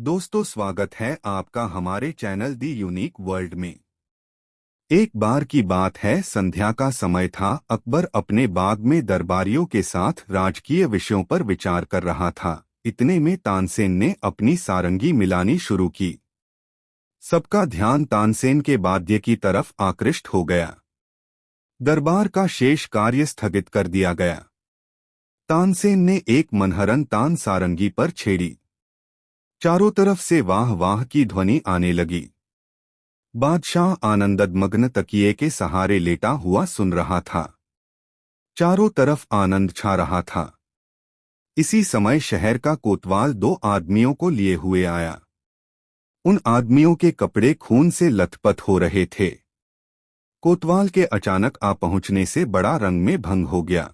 दोस्तों, स्वागत है आपका हमारे चैनल दी यूनिक वर्ल्ड में। एक बार की बात है, संध्या का समय था। अकबर अपने बाग में दरबारियों के साथ राजकीय विषयों पर विचार कर रहा था। इतने में तानसेन ने अपनी सारंगी मिलानी शुरू की। सबका ध्यान तानसेन के वाद्य की तरफ आकृष्ट हो गया। दरबार का शेष कार्य स्थगित कर दिया गया। तानसेन ने एक मनहरन तान सारंगी पर छेड़ी। चारों तरफ से वाह वाह की ध्वनि आने लगी। बादशाह आनंदमग्न तकिए के सहारे लेटा हुआ सुन रहा था। चारों तरफ आनंद छा रहा था। इसी समय शहर का कोतवाल दो आदमियों को लिए हुए आया। उन आदमियों के कपड़े खून से लथपथ हो रहे थे। कोतवाल के अचानक आ पहुंचने से बड़ा रंग में भंग हो गया।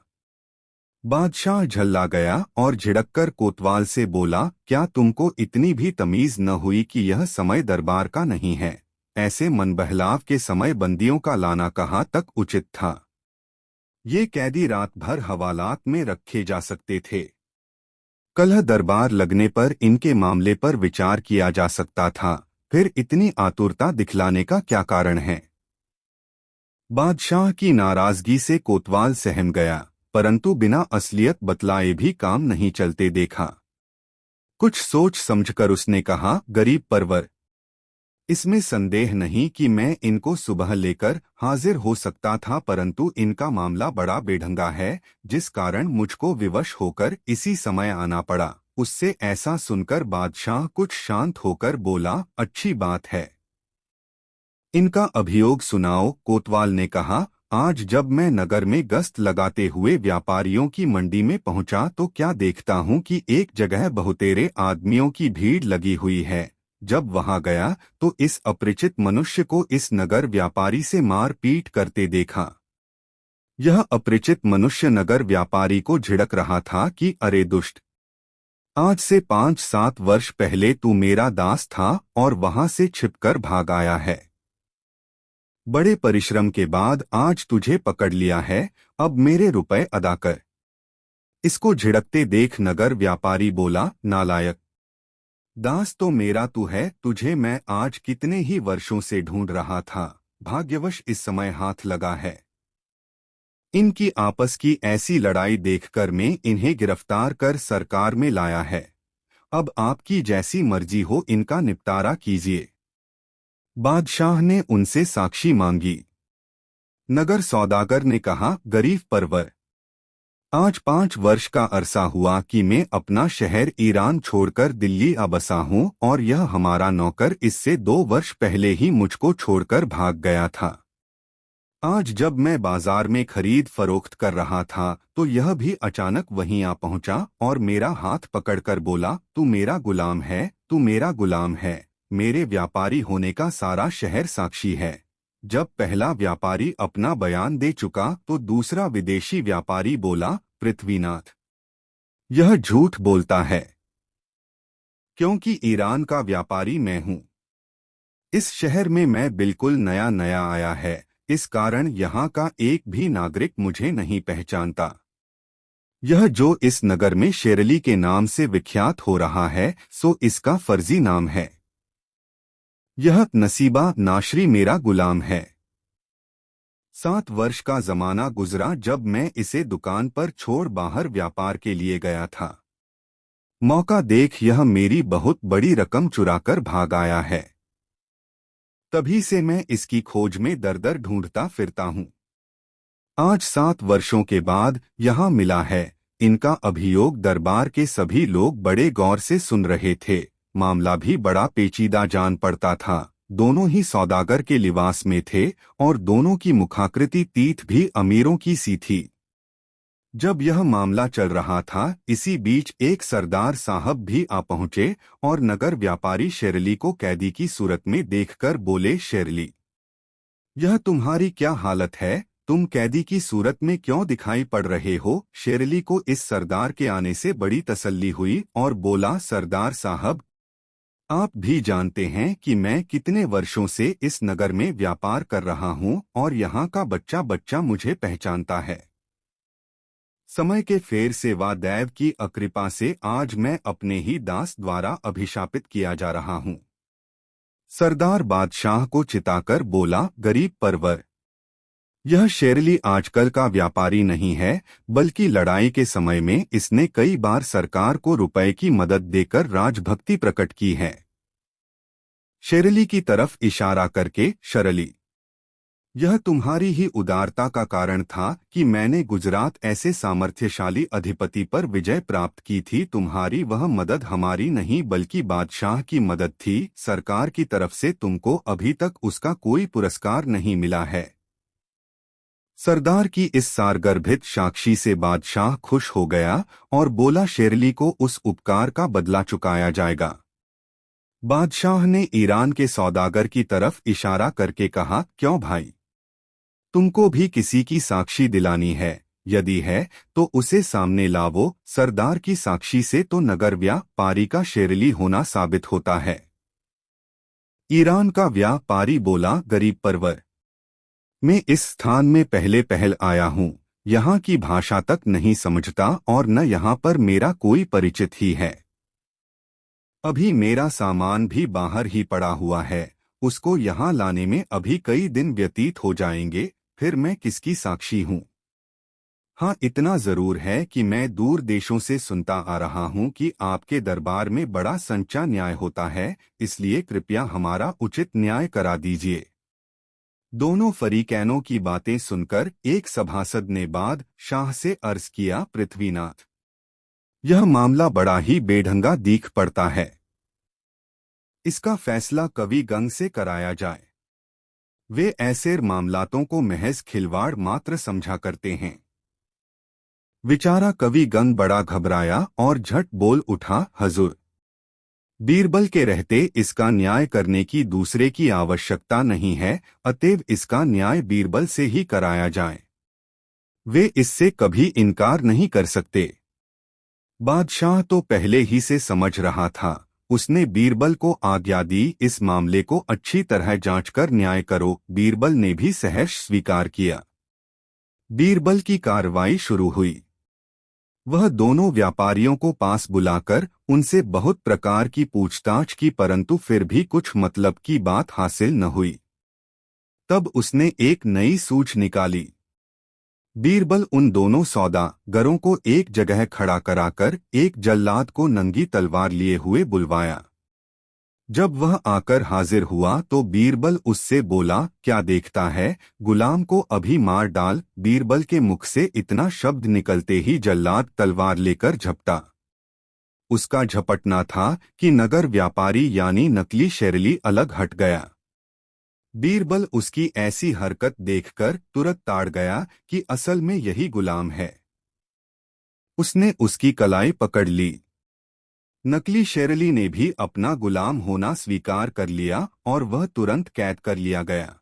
बादशाह झल्ला गया और झिड़ककर कोतवाल से बोला, क्या तुमको इतनी भी तमीज न हुई कि यह समय दरबार का नहीं है? ऐसे मनबहलाव के समय बंदियों का लाना कहाँ तक उचित था? ये कैदी रात भर हवालात में रखे जा सकते थे। कल दरबार लगने पर इनके मामले पर विचार किया जा सकता था। फिर इतनी आतुरता दिखलाने का क्या कारण है? बादशाह की नाराजगी से कोतवाल सहम गया, परंतु बिना असलियत बतलाए भी काम नहीं चलते देखा। कुछ सोच समझकर उसने कहा, गरीब परवर, इसमें संदेह नहीं कि मैं इनको सुबह लेकर हाजिर हो सकता था, परंतु इनका मामला बड़ा बेढंगा है, जिस कारण मुझको विवश होकर इसी समय आना पड़ा। उससे ऐसा सुनकर बादशाह कुछ शांत होकर बोला, अच्छी बात है, इनका अभियोग सुनाओ। कोतवाल ने कहा, आज जब मैं नगर में गश्त लगाते हुए व्यापारियों की मंडी में पहुंचा तो क्या देखता हूं कि एक जगह बहुतेरे आदमियों की भीड़ लगी हुई है। जब वहां गया तो इस अपरिचित मनुष्य को इस नगर व्यापारी से मार पीट करते देखा। यह अपरिचित मनुष्य नगर व्यापारी को झिड़क रहा था कि अरे दुष्ट, आज से 5-7 वर्ष पहले तू मेरा दास था और वहां से छिपकर भाग आया है। बड़े परिश्रम के बाद आज तुझे पकड़ लिया है, अब मेरे रुपए अदा कर। इसको झिड़कते देख नगर व्यापारी बोला, नालायक, दास तो मेरा तू है, तुझे मैं आज कितने ही वर्षों से ढूंढ रहा था, भाग्यवश इस समय हाथ लगा है। इनकी आपस की ऐसी लड़ाई देखकर मैं इन्हें गिरफ्तार कर सरकार में लाया है। अब आपकी जैसी मर्जी हो, इनका निपटारा कीजिए। बादशाह ने उनसे साक्षी मांगी। नगर सौदागर ने कहा, गरीब परवर, आज 5 वर्ष का अरसा हुआ कि मैं अपना शहर ईरान छोड़कर दिल्ली आ बसा हूँ और यह हमारा नौकर इससे 2 वर्ष पहले ही मुझको छोड़कर भाग गया था। आज जब मैं बाजार में खरीद फरोख्त कर रहा था तो यह भी अचानक वहीं आ पहुंचा और मेरा हाथ पकड़कर बोला, तू मेरा गुलाम है, तू मेरा गुलाम है। मेरे व्यापारी होने का सारा शहर साक्षी है। जब पहला व्यापारी अपना बयान दे चुका तो दूसरा विदेशी व्यापारी बोला, पृथ्वीनाथ, यह झूठ बोलता है, क्योंकि ईरान का व्यापारी मैं हूँ। इस शहर में मैं बिल्कुल नया नया आया है, इस कारण यहाँ का एक भी नागरिक मुझे नहीं पहचानता। यह जो इस नगर में शेरली के नाम से विख्यात हो रहा है सो इसका फर्जी नाम है। यह नसीबा नाशरी मेरा गुलाम है। 7 वर्ष का जमाना गुजरा जब मैं इसे दुकान पर छोड़ बाहर व्यापार के लिए गया था। मौका देख यह मेरी बहुत बड़ी रकम चुराकर भाग आया है। तभी से मैं इसकी खोज में दर दर ढूंढता फिरता हूँ। आज 7 वर्षों के बाद यहाँ मिला है। इनका अभियोग दरबार के सभी लोग बड़े गौर से सुन रहे थे। मामला भी बड़ा पेचीदा जान पड़ता था। दोनों ही सौदागर के लिबास में थे और दोनों की मुखाकृति तीत भी अमीरों की सी थी। जब यह मामला चल रहा था, इसी बीच एक सरदार साहब भी आ पहुंचे और नगर व्यापारी शेरली को कैदी की सूरत में देखकर बोले, शेरली, यह तुम्हारी क्या हालत है? तुम कैदी की सूरत में क्यों दिखाई पड़ रहे हो? शेरली को इस सरदार के आने से बड़ी तसल्ली हुई और बोला, सरदार साहब, आप भी जानते हैं कि मैं कितने वर्षों से इस नगर में व्यापार कर रहा हूं और यहाँ का बच्चा बच्चा मुझे पहचानता है। समय के फेर से व दैव की अकृपा से आज मैं अपने ही दास द्वारा अभिशापित किया जा रहा हूँ। सरदार बादशाह को चिताकर बोला, गरीब परवर, यह शेरली आजकल का व्यापारी नहीं है, बल्कि लड़ाई के समय में इसने कई बार सरकार को रुपए की मदद देकर राजभक्ति प्रकट की है। शेरली की तरफ इशारा करके, शरली, यह तुम्हारी ही उदारता का कारण था कि मैंने गुजरात ऐसे सामर्थ्यशाली अधिपति पर विजय प्राप्त की थी। तुम्हारी वह मदद हमारी नहीं बल्कि बादशाह की मदद थी। सरकार की तरफ से तुमको अभी तक उसका कोई पुरस्कार नहीं मिला है। सरदार की इस सारगर्भित साक्षी से बादशाह खुश हो गया और बोला, शेरली को उस उपकार का बदला चुकाया जाएगा। बादशाह ने ईरान के सौदागर की तरफ इशारा करके कहा, क्यों भाई, तुमको भी किसी की साक्षी दिलानी है? यदि है तो उसे सामने लावो। सरदार की साक्षी से तो नगर व्यापारी का शेरली होना साबित होता है। ईरान का व्यापारी बोला, गरीब परवर, मैं इस स्थान में पहल आया हूँ, यहाँ की भाषा तक नहीं समझता और न यहाँ पर मेरा कोई परिचित ही है। अभी मेरा सामान भी बाहर ही पड़ा हुआ है, उसको यहाँ लाने में अभी कई दिन व्यतीत हो जाएंगे, फिर मैं किसकी साक्षी हूँ? हाँ, इतना जरूर है कि मैं दूर देशों से सुनता आ रहा हूँ कि आपके दरबार में बड़ा संचा न्याय होता है, इसलिए कृपया हमारा उचित न्याय करा दीजिए। दोनों फरीकैनों की बातें सुनकर एक सभासद ने बादशाह से अर्ज किया, पृथ्वीनाथ, यह मामला बड़ा ही बेढंगा दीख पड़ता है। इसका फैसला कवि गंग से कराया जाए। वे ऐसे मामलातों को महज खिलवाड़ मात्र समझा करते हैं। विचारा कवि गंग बड़ा घबराया और झट बोल उठा, हजूर, बीरबल के रहते इसका न्याय करने की दूसरे की आवश्यकता नहीं है, अतएव इसका न्याय बीरबल से ही कराया जाए। वे इससे कभी इनकार नहीं कर सकते। बादशाह तो पहले ही से समझ रहा था। उसने बीरबल को आज्ञा दी, इस मामले को अच्छी तरह जांचकर न्याय करो। बीरबल ने भी सहर्ष स्वीकार किया। बीरबल की कार्रवाई शुरू हुई। वह दोनों व्यापारियों को पास बुलाकर उनसे बहुत प्रकार की पूछताछ की, परंतु फिर भी कुछ मतलब की बात हासिल न हुई। तब उसने एक नई सूझ निकाली। बीरबल उन दोनों सौदागरों को एक जगह खड़ा कराकर एक जल्लाद को नंगी तलवार लिए हुए बुलवाया। जब वह आकर हाजिर हुआ तो बीरबल उससे बोला, क्या देखता है, गुलाम को अभी मार डाल। बीरबल के मुख से इतना शब्द निकलते ही जल्लाद तलवार लेकर झपटा। उसका झपटना था कि नगर व्यापारी यानी नकली शेरली अलग हट गया। बीरबल उसकी ऐसी हरकत देखकर तुरंत ताड़ गया कि असल में यही गुलाम है। उसने उसकी कलाई पकड़ ली। नकली शेरली ने भी अपना गुलाम होना स्वीकार कर लिया और वह तुरंत कैद कर लिया गया।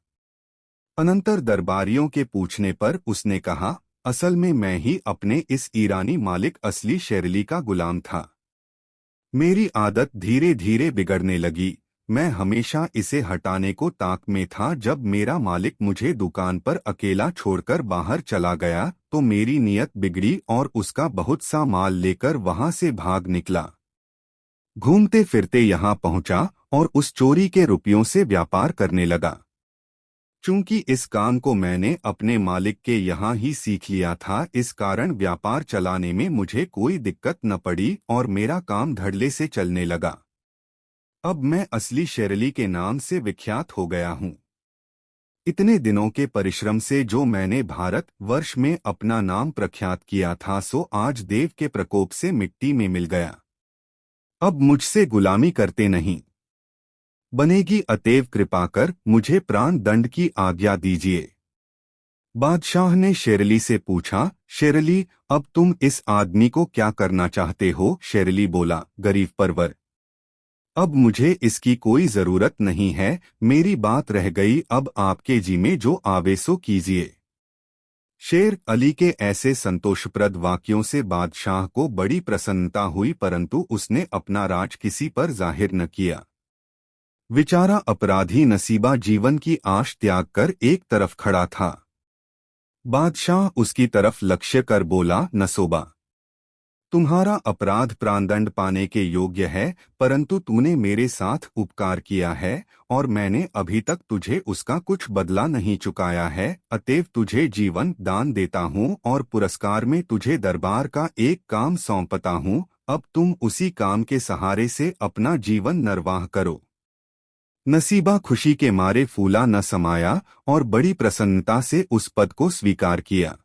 अनंतर दरबारियों के पूछने पर उसने कहा, असल में मैं ही अपने इस ईरानी मालिक असली शेरली का गुलाम था। मेरी आदत धीरे धीरे बिगड़ने लगी। मैं हमेशा इसे हटाने को ताक में था। जब मेरा मालिक मुझे दुकान पर अकेला छोड़कर बाहर चला गया तो मेरी नीयत बिगड़ी और उसका बहुत सा माल लेकर वहां से भाग निकला। घूमते फिरते यहाँ पहुंचा और उस चोरी के रुपयों से व्यापार करने लगा। चूंकि इस काम को मैंने अपने मालिक के यहाँ ही सीख लिया था, इस कारण व्यापार चलाने में मुझे कोई दिक्कत न पड़ी और मेरा काम धड़ल्ले से चलने लगा। अब मैं असली शेरली के नाम से विख्यात हो गया हूँ। इतने दिनों के परिश्रम से जो मैंने भारत वर्ष में अपना नाम प्रख्यात किया था, सो आज देव के प्रकोप से मिट्टी में मिल गया। अब मुझसे गुलामी करते नहीं बनेगी, अतएव कृपा कर मुझे प्राण दंड की आज्ञा दीजिए। बादशाह ने शेरली से पूछा, शेरली, अब तुम इस आदमी को क्या करना चाहते हो? शेरली बोला, गरीब परवर, अब मुझे इसकी कोई जरूरत नहीं है। मेरी बात रह गई, अब आपके जी में जो आवे सो कीजिए। शेर अली के ऐसे संतोषप्रद वाक्यों से बादशाह को बड़ी प्रसन्नता हुई, परंतु उसने अपना राज किसी पर जाहिर न किया। विचारा अपराधी नसीबा जीवन की आश त्याग कर एक तरफ खड़ा था। बादशाह उसकी तरफ लक्ष्य कर बोला, नसोबा, तुम्हारा अपराध प्राणदंड पाने के योग्य है, परंतु तूने मेरे साथ उपकार किया है और मैंने अभी तक तुझे उसका कुछ बदला नहीं चुकाया है। अतएव तुझे जीवन दान देता हूँ और पुरस्कार में तुझे दरबार का एक काम सौंपता हूँ। अब तुम उसी काम के सहारे से अपना जीवन निर्वाह करो। नसीबा खुशी के मारे फूला न समाया और बड़ी प्रसन्नता से उस पद को स्वीकार किया।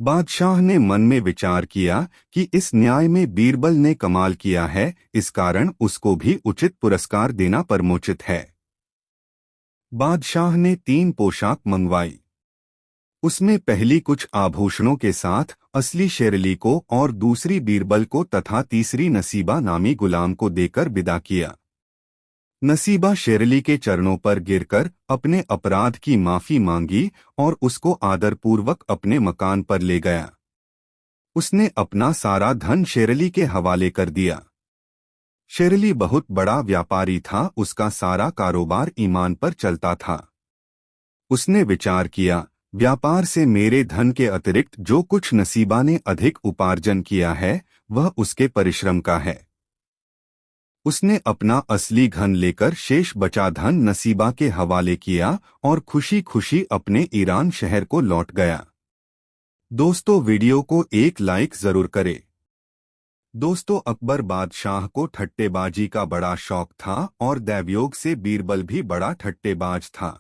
बादशाह ने मन में विचार किया कि इस न्याय में बीरबल ने कमाल किया है, इस कारण उसको भी उचित पुरस्कार देना परमोचित है। बादशाह ने 3 पोशाक मंगवाई। उसमें पहली कुछ आभूषणों के साथ असली शेरली को और दूसरी बीरबल को तथा तीसरी नसीबा नामी गुलाम को देकर विदा किया। नसीबा शेरली के चरणों पर गिरकर अपने अपराध की माफी मांगी और उसको आदरपूर्वक अपने मकान पर ले गया। उसने अपना सारा धन शेरली के हवाले कर दिया। शेरली बहुत बड़ा व्यापारी था, उसका सारा कारोबार ईमान पर चलता था। उसने विचार किया, व्यापार से मेरे धन के अतिरिक्त जो कुछ नसीबा ने अधिक उपार्जन किया है वह उसके परिश्रम का है। उसने अपना असली धन लेकर शेष बचा धन नसीबा के हवाले किया और खुशी खुशी अपने ईरान शहर को लौट गया। दोस्तों, वीडियो को एक लाइक जरूर करें। दोस्तों, अकबर बादशाह को ठट्टेबाजी का बड़ा शौक था और दैवयोग से बीरबल भी बड़ा ठट्टेबाज था।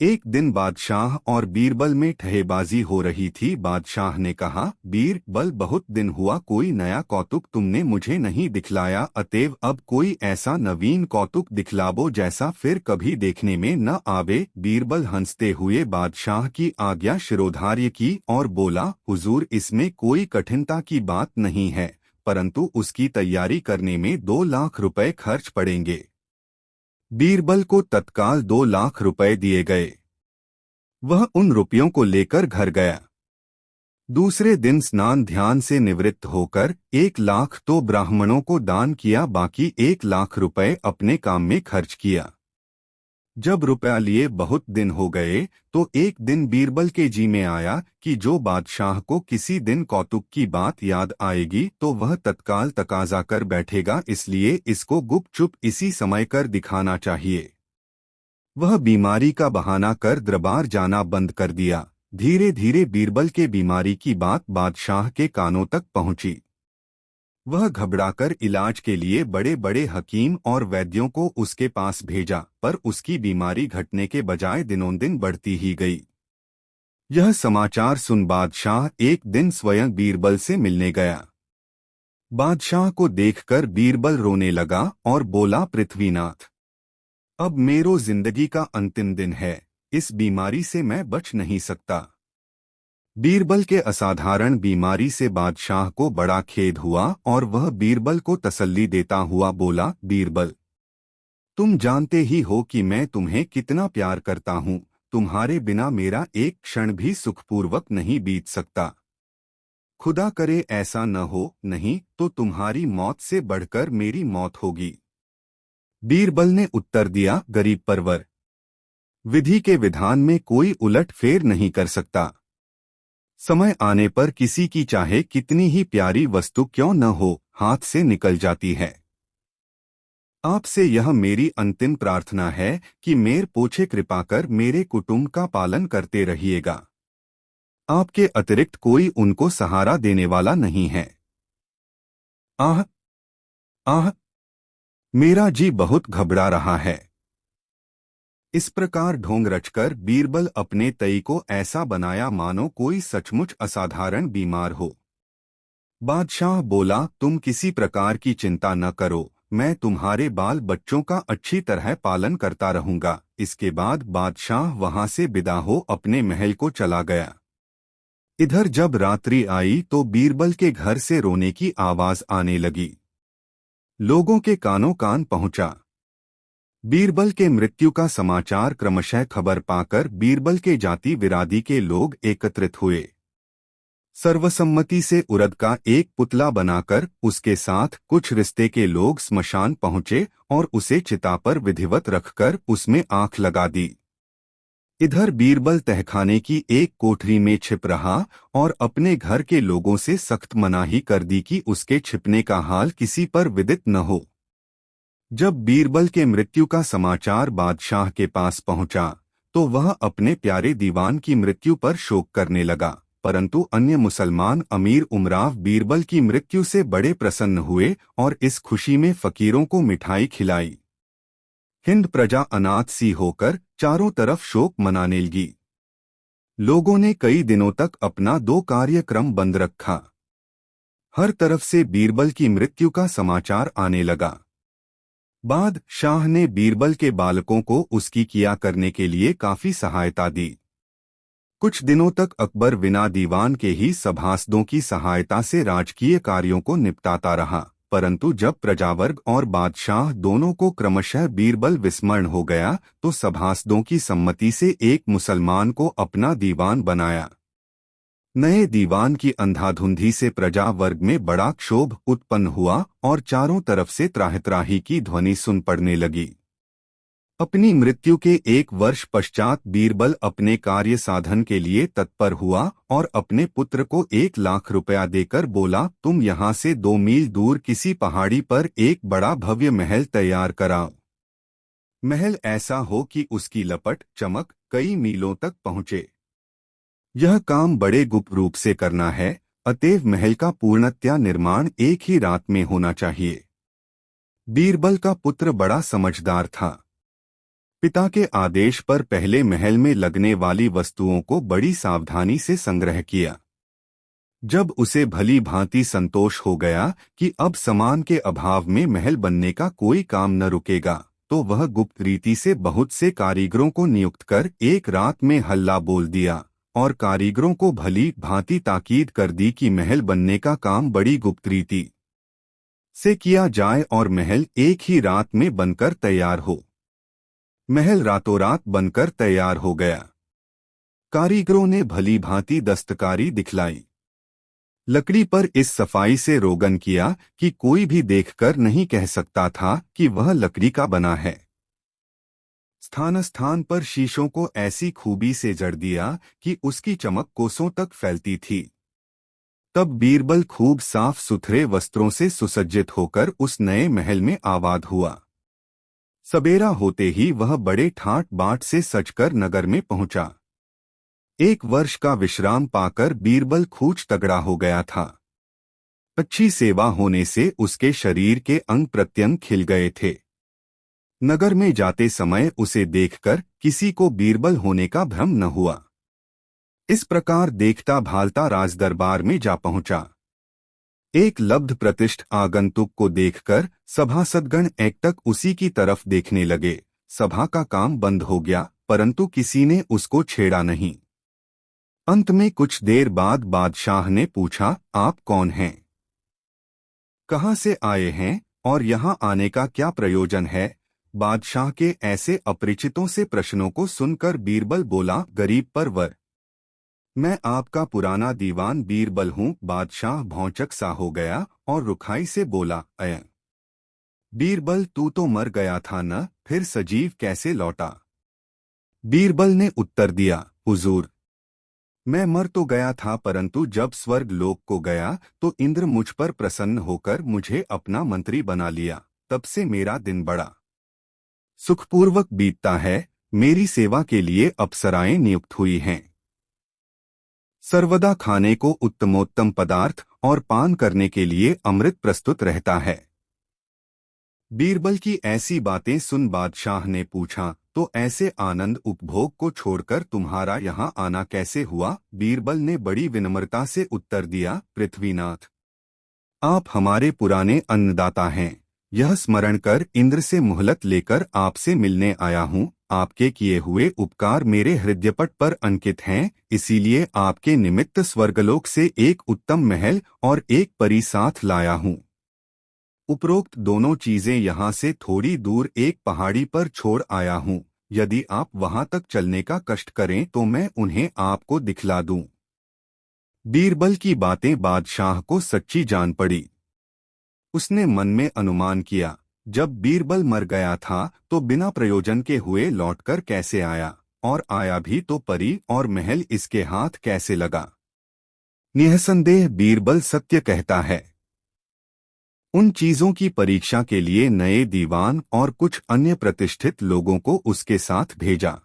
एक दिन बादशाह और बीरबल में ठहेबाजी हो रही थी। बादशाह ने कहा, बीरबल, बहुत दिन हुआ कोई नया कौतुक तुमने मुझे नहीं दिखलाया, अतएव अब कोई ऐसा नवीन कौतुक दिखलाबो जैसा फिर कभी देखने में न आवे। बीरबल हंसते हुए बादशाह की आज्ञा शिरोधार्य की और बोला, हुजूर, इसमें कोई कठिनता की बात नहीं है, परंतु उसकी तैयारी करने में 2 लाख रुपए खर्च पड़ेंगे। बीरबल को तत्काल 2 लाख रुपए दिए गए। वह उन रुपयों को लेकर घर गया। दूसरे दिन स्नान ध्यान से निवृत्त होकर 1 लाख तो ब्राह्मणों को दान किया, बाकी 1 लाख रुपए अपने काम में खर्च किया। जब रुपया लिए बहुत दिन हो गए तो एक दिन बीरबल के जी में आया कि जो बादशाह को किसी दिन कौतुक की बात याद आएगी तो वह तत्काल तकाजा कर बैठेगा, इसलिए इसको गुपचुप इसी समय कर दिखाना चाहिए। वह बीमारी का बहाना कर दरबार जाना बंद कर दिया। धीरे धीरे बीरबल के बीमारी की बात बादशाह के कानों तक पहुंची। वह घबराकर इलाज के लिए बड़े बड़े हकीम और वैद्यों को उसके पास भेजा, पर उसकी बीमारी घटने के बजाय दिनों दिन बढ़ती ही गई। यह समाचार सुन बादशाह एक दिन स्वयं बीरबल से मिलने गया। बादशाह को देखकर बीरबल रोने लगा और बोला, पृथ्वीनाथ, अब मेरो जिंदगी का अंतिम दिन है, इस बीमारी से मैं बच नहीं सकता। बीरबल के असाधारण बीमारी से बादशाह को बड़ा खेद हुआ और वह बीरबल को तसल्ली देता हुआ बोला, बीरबल, तुम जानते ही हो कि मैं तुम्हें कितना प्यार करता हूँ, तुम्हारे बिना मेरा एक क्षण भी सुखपूर्वक नहीं बीत सकता। खुदा करे ऐसा न हो, नहीं तो तुम्हारी मौत से बढ़कर मेरी मौत होगी। बीरबल ने उत्तर दिया, गरीब परवर, विधि के विधान में कोई उलट फेर नहीं कर सकता। समय आने पर किसी की चाहे कितनी ही प्यारी वस्तु क्यों न हो, हाथ से निकल जाती है। आपसे यह मेरी अंतिम प्रार्थना है कि मेर पोछे कृपा कर मेरे कुटुंब का पालन करते रहिएगा। आपके अतिरिक्त कोई उनको सहारा देने वाला नहीं है। आह आह, मेरा जी बहुत घबरा रहा है। इस प्रकार ढोंग रचकर बीरबल अपने तई को ऐसा बनाया मानो कोई सचमुच असाधारण बीमार हो। बादशाह बोला, तुम किसी प्रकार की चिंता न करो, मैं तुम्हारे बाल बच्चों का अच्छी तरह पालन करता रहूंगा। इसके बाद बादशाह वहां से विदा हो अपने महल को चला गया। इधर जब रात्रि आई तो बीरबल के घर से रोने की आवाज आने लगी। लोगों के कानों कान पहुंचा। बीरबल के मृत्यु का समाचार क्रमशः खबर पाकर बीरबल के जाति विरादी के लोग एकत्रित हुए। सर्वसम्मति से उरद का एक पुतला बनाकर उसके साथ कुछ रिश्ते के लोग स्मशान पहुंचे और उसे चिता पर विधिवत रखकर उसमें आंख लगा दी। इधर बीरबल तहखाने की एक कोठरी में छिप रहा और अपने घर के लोगों से सख्त मनाही कर दी कि उसके छिपने का हाल किसी पर विदित न हो। जब बीरबल के मृत्यु का समाचार बादशाह के पास पहुंचा तो वह अपने प्यारे दीवान की मृत्यु पर शोक करने लगा, परंतु अन्य मुसलमान अमीर उमराव बीरबल की मृत्यु से बड़े प्रसन्न हुए और इस खुशी में फकीरों को मिठाई खिलाई। हिंद प्रजा अनाथ सी होकर चारों तरफ शोक मनाने लगी। लोगों ने कई दिनों तक अपना दो कार्यक्रम बंद रखा। हर तरफ से बीरबल की मृत्यु का समाचार आने लगा। बादशाह ने बीरबल के बालकों को उसकी किया करने के लिए काफी सहायता दी। कुछ दिनों तक अकबर बिना दीवान के ही सभासदों की सहायता से राजकीय कार्यों को निपटाता रहा, परंतु जब प्रजावर्ग और बादशाह दोनों को क्रमशः बीरबल विस्मरण हो गया तो सभासदों की सम्मति से एक मुसलमान को अपना दीवान बनाया। नए दीवान की अंधाधुंधी से प्रजा वर्ग में बड़ा क्षोभ उत्पन्न हुआ और चारों तरफ से त्राहि की ध्वनि सुन पड़ने लगी। अपनी मृत्यु के एक वर्ष पश्चात बीरबल अपने कार्य साधन के लिए तत्पर हुआ और अपने पुत्र को 1 लाख रुपया देकर बोला, तुम यहाँ से 2 मील दूर किसी पहाड़ी पर एक बड़ा भव्य महल तैयार कराओ। महल ऐसा हो कि उसकी लपट चमक कई मीलों तक पहुँचे। यह काम बड़े गुप्त रूप से करना है, अतएव महल का पूर्णतया निर्माण एक ही रात में होना चाहिए। बीरबल का पुत्र बड़ा समझदार था। पिता के आदेश पर पहले महल में लगने वाली वस्तुओं को बड़ी सावधानी से संग्रह किया। जब उसे भली भांति संतोष हो गया कि अब सामान के अभाव में महल बनने का कोई काम न रुकेगा, तो वह गुप्त रीति से बहुत से कारीगरों को नियुक्त कर एक रात में हल्ला बोल दिया और कारीगरों को भली भांति ताकीद कर दी कि महल बनने का काम बड़ी गुप्त रीति से किया जाए और महल एक ही रात में बनकर तैयार हो। महल रातों रात बनकर तैयार हो गया। कारीगरों ने भली भांति दस्तकारी दिखलाई। लकड़ी पर इस सफाई से रोगन किया कि कोई भी देखकर नहीं कह सकता था कि वह लकड़ी का बना है। स्थान स्थान पर शीशों को ऐसी खूबी से जड़ दिया कि उसकी चमक कोसों तक फैलती थी। तब बीरबल खूब साफ सुथरे वस्त्रों से सुसज्जित होकर उस नए महल में आबाद हुआ। सबेरा होते ही वह बड़े ठाट बाट से सजकर नगर में पहुंचा। 1 वर्ष का विश्राम पाकर बीरबल खूब तगड़ा हो गया था। अच्छी सेवा होने से उसके शरीर के अंग प्रत्यंग खिल गए थे। नगर में जाते समय उसे देखकर किसी को बीरबल होने का भ्रम न हुआ। इस प्रकार देखता भालता राजदरबार में जा पहुंचा। एक लब्ध प्रतिष्ठ आगंतुक को देखकर सभासदगण एकटक उसी की तरफ देखने लगे। सभा का काम बंद हो गया, परंतु किसी ने उसको छेड़ा नहीं। अंत में कुछ देर बाद बादशाह ने पूछा, आप कौन हैं? कहाँ से आए हैं और यहाँ आने का क्या प्रयोजन है? बादशाह के ऐसे अपरिचितों से प्रश्नों को सुनकर बीरबल बोला, गरीब परवर, मैं आपका पुराना दीवान बीरबल हूँ। बादशाह भौचक सा हो गया और रुखाई से बोला, अय बीरबल, तू तो मर गया था न, फिर सजीव कैसे लौटा? बीरबल ने उत्तर दिया, हुजूर, मैं मर तो गया था, परंतु जब स्वर्ग लोक को गया तो इंद्र मुझ पर प्रसन्न होकर मुझे अपना मंत्री बना लिया। तब से मेरा दिन बड़ा सुखपूर्वक बीतता है। मेरी सेवा के लिए अप्सराएं नियुक्त हुई हैं। सर्वदा खाने को उत्तमोत्तम पदार्थ और पान करने के लिए अमृत प्रस्तुत रहता है। बीरबल की ऐसी बातें सुन बादशाह ने पूछा, तो ऐसे आनंद उपभोग को छोड़कर तुम्हारा यहाँ आना कैसे हुआ? बीरबल ने बड़ी विनम्रता से उत्तर दिया, पृथ्वीनाथ, आप हमारे पुराने अन्नदाता हैं। यह स्मरण कर इंद्र से मोहलत लेकर आपसे मिलने आया हूँ। आपके किए हुए उपकार मेरे हृदयपट पर अंकित हैं, इसीलिए आपके निमित्त स्वर्गलोक से एक उत्तम महल और एक परी साथ लाया हूँ। उपरोक्त दोनों चीजें यहाँ से थोड़ी दूर एक पहाड़ी पर छोड़ आया हूँ। यदि आप वहां तक चलने का कष्ट करें तो मैं उन्हें आपको दिखला दूं। बीरबल की बातें बादशाह को सच्ची जान पड़ी। उसने मन में अनुमान किया, जब बीरबल मर गया था तो बिना प्रयोजन के हुए लौटकर कैसे आया, और आया भी तो परी और महल इसके हाथ कैसे लगा। निःसंदेह बीरबल सत्य कहता है। उन चीजों की परीक्षा के लिए नए दीवान और कुछ अन्य प्रतिष्ठित लोगों को उसके साथ भेजा।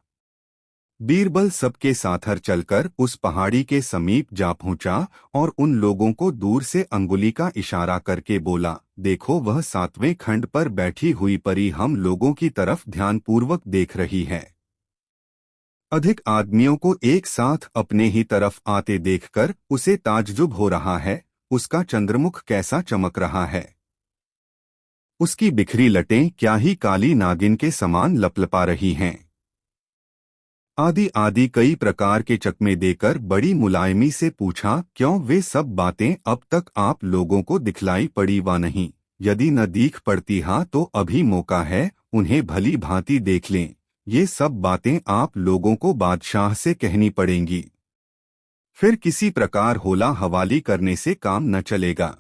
बीरबल सबके साथर चलकर उस पहाड़ी के समीप जा पहुंचा और उन लोगों को दूर से अंगुली का इशारा करके बोला, देखो वह 7वें खंड पर बैठी हुई परी हम लोगों की तरफ ध्यानपूर्वक देख रही है। अधिक आदमियों को एक साथ अपने ही तरफ आते देखकर उसे ताज्जुब हो रहा है, उसका चंद्रमुख कैसा चमक रहा है। उसकी बिखरी लटें क्या ही काली नागिन के समान लपलपा रही हैं। आदि आदि कई प्रकार के चकमे देकर बड़ी मुलायमी से पूछा, क्यों वे सब बातें अब तक आप लोगों को दिखलाई पड़ी वा नहीं? यदि न दिख पड़ती हा तो अभी मौका है, उन्हें भली भांति देख लें। ये सब बातें आप लोगों को बादशाह से कहनी पड़ेंगी, फिर किसी प्रकार होला हवाली करने से काम न चलेगा।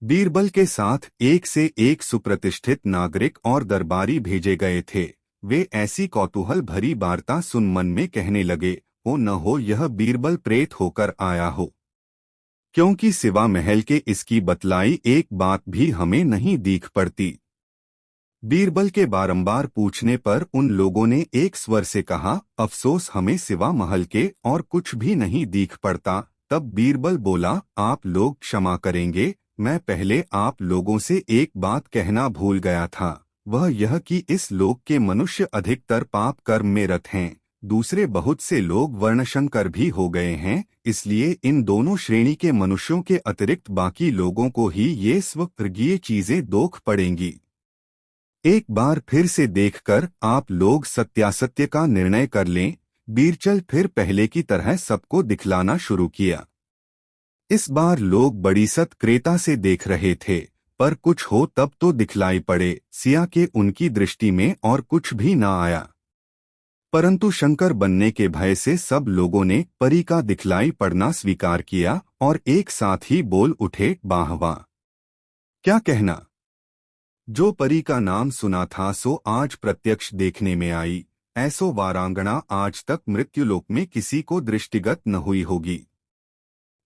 बीरबल के साथ एक से एक सुप्रतिष्ठित नागरिक और दरबारी भेजे गए थे। वे ऐसी कौतूहल भरी वार्ता सुन मन में कहने लगे, हो न हो यह बीरबल प्रेत होकर आया हो, क्योंकि सिवा महल के इसकी बतलाई एक बात भी हमें नहीं दिख पड़ती। बीरबल के बारंबार पूछने पर उन लोगों ने एक स्वर से कहा, अफसोस हमें सिवा महल के और कुछ भी नहीं दिख पड़ता। तब बीरबल बोला, आप लोग क्षमा करेंगे, मैं पहले आप लोगों से एक बात कहना भूल गया था, वह यह कि इस लोक के मनुष्य अधिकतर पाप कर्म में रत हैं। दूसरे बहुत से लोग वर्णशंकर भी हो गए हैं, इसलिए इन दोनों श्रेणी के मनुष्यों के अतिरिक्त बाकी लोगों को ही ये स्ववर्गीय चीजें दोख पड़ेंगी। एक बार फिर से देखकर आप लोग सत्यासत्य का निर्णय कर लें। बीरचल फिर पहले की तरह सबको दिखलाना शुरू किया। इस बार लोग बड़ी सत्क्रेता से देख रहे थे, पर कुछ हो तब तो दिखलाई पड़े। सिया के उनकी दृष्टि में और कुछ भी ना आया, परंतु शंकर बनने के भय से सब लोगों ने परी का दिखलाई पड़ना स्वीकार किया और एक साथ ही बोल उठे, वाह वाह, क्या कहना। जो परी का नाम सुना था सो आज प्रत्यक्ष देखने में आई, ऐसो वारांगना आज तक मृत्युलोक में किसी को दृष्टिगत न हुई होगी।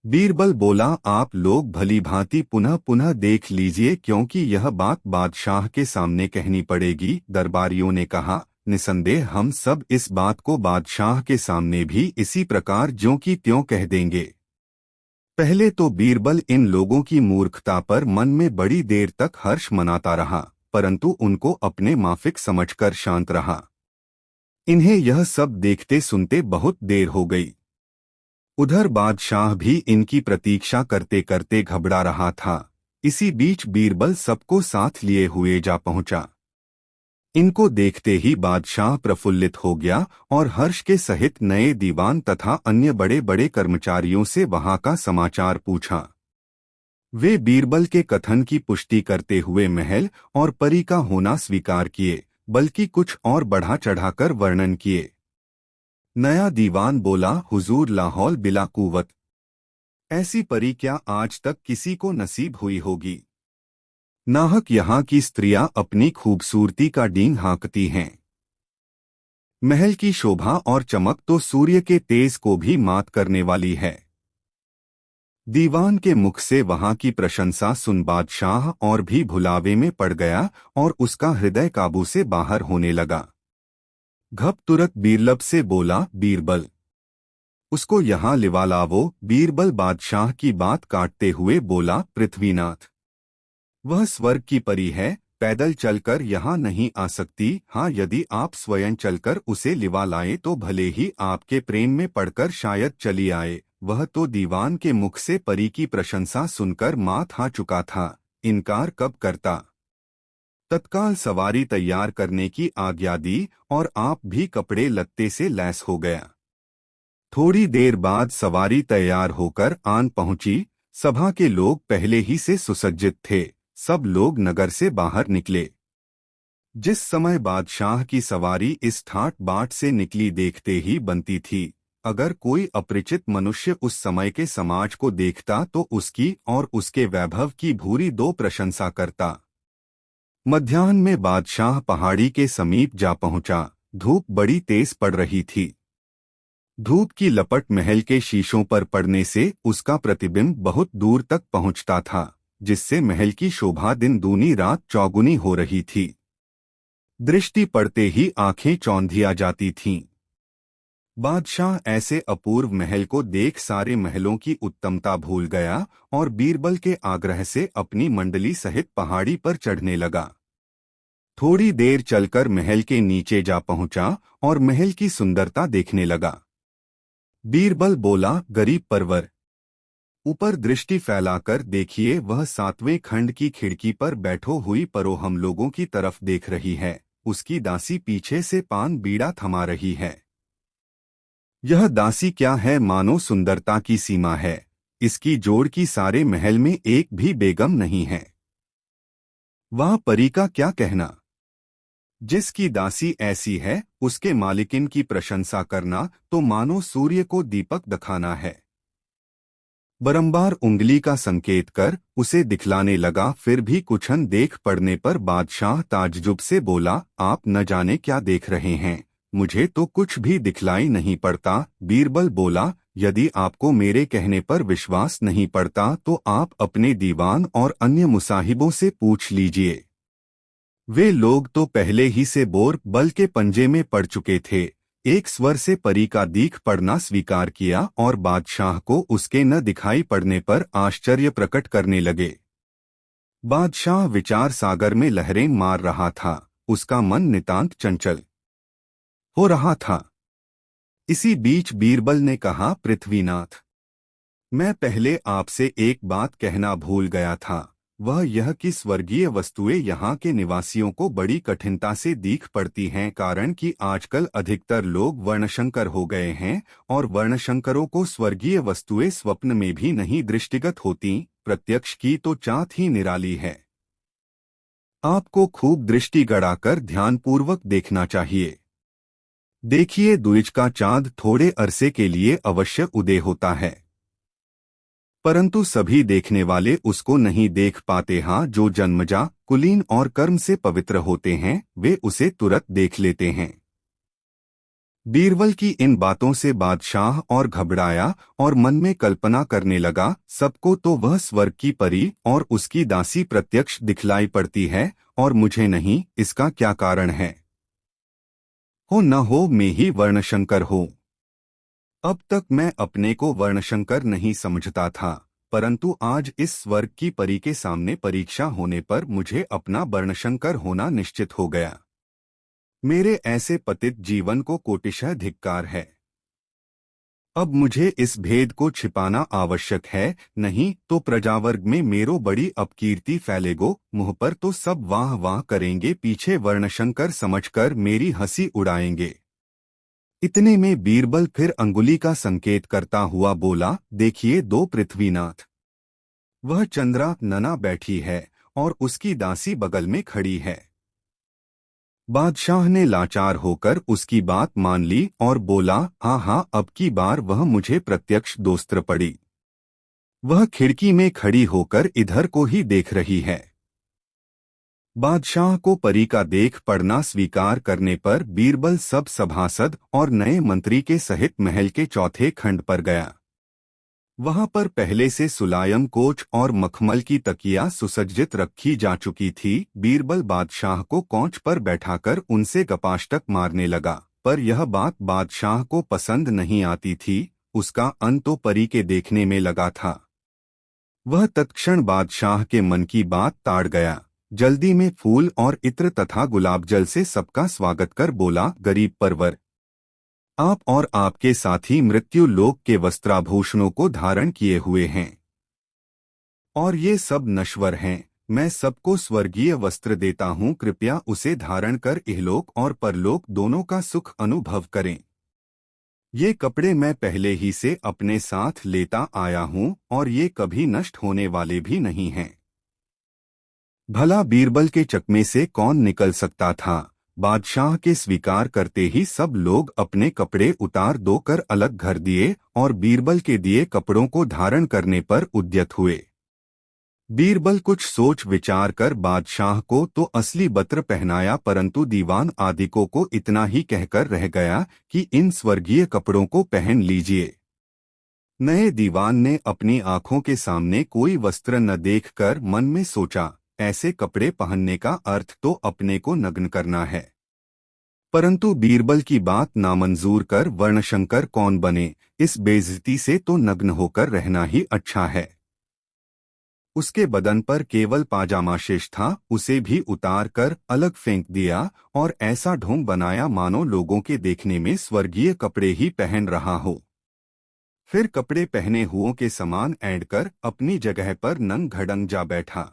बीरबल बोला, आप लोग भली भांति पुनः पुनः देख लीजिए, क्योंकि यह बात बादशाह के सामने कहनी पड़ेगी। दरबारियों ने कहा, निसंदेह हम सब इस बात को बादशाह के सामने भी इसी प्रकार ज्यों की त्यों कह देंगे। पहले तो बीरबल इन लोगों की मूर्खता पर मन में बड़ी देर तक हर्ष मनाता रहा, परंतु उनको अपने माफिक समझकर शांत रहा। इन्हें यह सब देखते सुनते बहुत देर हो गई। उधर बादशाह भी इनकी प्रतीक्षा करते करते घबरा रहा था। इसी बीच बीरबल सबको साथ लिए हुए जा पहुंचा। इनको देखते ही बादशाह प्रफुल्लित हो गया और हर्ष के सहित नए दीवान तथा अन्य बड़े बड़े कर्मचारियों से वहां का समाचार पूछा। वे बीरबल के कथन की पुष्टि करते हुए महल और परी का होना स्वीकार किए, बल्कि कुछ और बढ़ा चढ़ाकर वर्णन किए। नया दीवान बोला, हुजूर लाहौल बिला कुवत, ऐसी परी क्या आज तक किसी को नसीब हुई होगी। नाहक यहाँ की स्त्रियां अपनी खूबसूरती का डींग हाँकती हैं। महल की शोभा और चमक तो सूर्य के तेज को भी मात करने वाली है। दीवान के मुख से वहां की प्रशंसा सुन बादशाह और भी भुलावे में पड़ गया और उसका हृदय काबू से बाहर होने लगा। घप तुरत बीरबल से बोला, बीरबल, उसको यहाँ लिवा लावो। बीरबल बादशाह की बात काटते हुए बोला, पृथ्वीनाथ, वह स्वर्ग की परी है, पैदल चलकर यहाँ नहीं आ सकती। हाँ, यदि आप स्वयं चलकर उसे लिवा लाए तो भले ही आपके प्रेम में पड़कर शायद चली आए। वह तो दीवान के मुख से परी की प्रशंसा सुनकर मात खा चुका था, इनकार कब करता। तत्काल सवारी तैयार करने की आज्ञा दी और आप भी कपड़े लत्ते से लैस हो गया। थोड़ी देर बाद सवारी तैयार होकर आन पहुंची। सभा के लोग पहले ही से सुसज्जित थे। सब लोग नगर से बाहर निकले। जिस समय बादशाह की सवारी इस ठाट बाट से निकली देखते ही बनती थी। अगर कोई अपरिचित मनुष्य उस समय के समाज को देखता तो उसकी और उसके वैभव की भूरी दो प्रशंसा करता। मध्याह्न में बादशाह पहाड़ी के समीप जा पहुंचा। धूप बड़ी तेज पड़ रही थी। धूप की लपट महल के शीशों पर पड़ने से उसका प्रतिबिंब बहुत दूर तक पहुंचता था, जिससे महल की शोभा दिन दूनी रात चौगुनी हो रही थी। दृष्टि पड़ते ही आंखें चौंधिया जाती थीं। बादशाह ऐसे अपूर्व महल को देख सारे महलों की उत्तमता भूल गया और बीरबल के आग्रह से अपनी मंडली सहित पहाड़ी पर चढ़ने लगा। थोड़ी देर चलकर महल के नीचे जा पहुंचा और महल की सुंदरता देखने लगा। बीरबल बोला, गरीब परवर, ऊपर दृष्टि फैलाकर देखिए, वह 7वें खंड की खिड़की पर बैठो हुई परो हम लोगों की तरफ देख रही है। उसकी दासी पीछे से पान बीड़ा थमा रही है। यह दासी क्या है, मानो सुंदरता की सीमा है। इसकी जोड़ की सारे महल में एक भी बेगम नहीं है। वह परी का क्या कहना। जिसकी दासी ऐसी है, उसके मालिकिन की प्रशंसा करना तो मानो सूर्य को दीपक दिखाना है। बारंबार उंगली का संकेत कर उसे दिखलाने लगा, फिर भी कुछ न देख पड़ने पर बादशाह ताज्जुब से बोला, आप न जाने क्या देख रहे हैं, मुझे तो कुछ भी दिखलाई नहीं पड़ता। बीरबल बोला, यदि आपको मेरे कहने पर विश्वास नहीं पड़ता तो आप अपने दीवान और अन्य मुसाहिबों से पूछ लीजिए। वे लोग तो पहले ही से बोर बल के पंजे में पड़ चुके थे। एक स्वर से परी का दीख पड़ना स्वीकार किया और बादशाह को उसके न दिखाई पड़ने पर आश्चर्य प्रकट करने लगे। बादशाह विचार सागर में लहरें मार रहा था। उसका मन नितांत चंचल हो रहा था। इसी बीच बीरबल ने कहा, पृथ्वीनाथ, मैं पहले आपसे एक बात कहना भूल गया था। वह यह कि स्वर्गीय वस्तुएं यहाँ के निवासियों को बड़ी कठिनता से दीख पड़ती हैं, कारण कि आजकल अधिकतर लोग वर्णशंकर हो गए हैं और वर्णशंकरों को स्वर्गीय वस्तुएं स्वप्न में भी नहीं दृष्टिगत होती, प्रत्यक्ष की तो चाहत ही निराली है। आपको खूब दृष्टि गड़ाकर ध्यानपूर्वक देखना चाहिए। देखिए, द्विज का चांद थोड़े अरसे के लिए अवश्य उदय होता है, परंतु सभी देखने वाले उसको नहीं देख पाते। हाँ, जो जन्मजा कुलीन और कर्म से पवित्र होते हैं वे उसे तुरंत देख लेते हैं। बीरबल की इन बातों से बादशाह और घबराया और मन में कल्पना करने लगा, सबको तो वह स्वर्ग की परी और उसकी दासी प्रत्यक्ष दिखलाई पड़ती है और मुझे नहीं, इसका क्या कारण है। हो न हो मैं ही वर्णशंकर हो। अब तक मैं अपने को वर्णशंकर नहीं समझता था, परंतु आज इस स्वर्ग की परी के सामने परीक्षा होने पर मुझे अपना वर्णशंकर होना निश्चित हो गया। मेरे ऐसे पतित जीवन को कोटिशः धिक्कार है। अब मुझे इस भेद को छिपाना आवश्यक है, नहीं तो प्रजावर्ग में मेरो बड़ी अपकीर्ति फैलेगो। मुँह पर तो सब वाह वाह करेंगे, पीछे वर्णशंकर समझकर मेरी हंसी उड़ाएंगे। इतने में बीरबल फिर अंगुली का संकेत करता हुआ बोला, देखिए, दो पृथ्वीनाथ। वह चंद्रा नना बैठी है और उसकी दासी बगल में खड़ी है। बादशाह ने लाचार होकर उसकी बात मान ली और बोला, हाँ हाँ, अब की बार वह मुझे प्रत्यक्ष दोस्त्र पड़ी। वह खिड़की में खड़ी होकर इधर को ही देख रही है। बादशाह को परी का देख पड़ना स्वीकार करने पर बीरबल सब सभासद और नए मंत्री के सहित महल के चौथे खंड पर गया। वहां पर पहले से सुलायम कोच और मखमल की तकिया सुसज्जित रखी जा चुकी थी। बीरबल बादशाह को कोच पर बैठाकर उनसे गपाष्टक मारने लगा, पर यह बात बादशाह को पसंद नहीं आती थी। उसका अंत तो परी के देखने में लगा था। वह तत्क्षण बादशाह के मन की बात ताड़ गया। जल्दी में फूल और इत्र तथा गुलाब जल से सबका स्वागत कर बोला, गरीब परवर, आप और आपके साथी मृत्यु लोक के वस्त्राभूषणों को धारण किए हुए हैं और ये सब नश्वर हैं। मैं सबको स्वर्गीय वस्त्र देता हूँ, कृपया उसे धारण कर इहलोक और परलोक दोनों का सुख अनुभव करें। ये कपड़े मैं पहले ही से अपने साथ लेता आया हूँ और ये कभी नष्ट होने वाले भी नहीं हैं। भला बीरबल के चकमे से कौन निकल सकता था। बादशाह के स्वीकार करते ही सब लोग अपने कपड़े उतार दो कर अलग घर दिए और बीरबल के दिए कपड़ों को धारण करने पर उद्यत हुए। बीरबल कुछ सोच विचार कर बादशाह को तो असली वस्त्र पहनाया, परंतु दीवान आदिकों को इतना ही कहकर रह गया कि इन स्वर्गीय कपड़ों को पहन लीजिए। नए दीवान ने अपनी आंखों के सामने कोई वस्त्र न देखकर मन में सोचा, ऐसे कपड़े पहनने का अर्थ तो अपने को नग्न करना है। परंतु बीरबल की बात नामंजूर कर वर्णशंकर कौन बने, इस बेइज्जती से तो नग्न होकर रहना ही अच्छा है। उसके बदन पर केवल पाजामा शेष था, उसे भी उतार कर अलग फेंक दिया और ऐसा ढोंग बनाया मानो लोगों के देखने में स्वर्गीय कपड़े ही पहन रहा हो। फिर कपड़े पहने हुओं के समान ऐंड कर अपनी जगह पर नंग घड़ंग जा बैठा।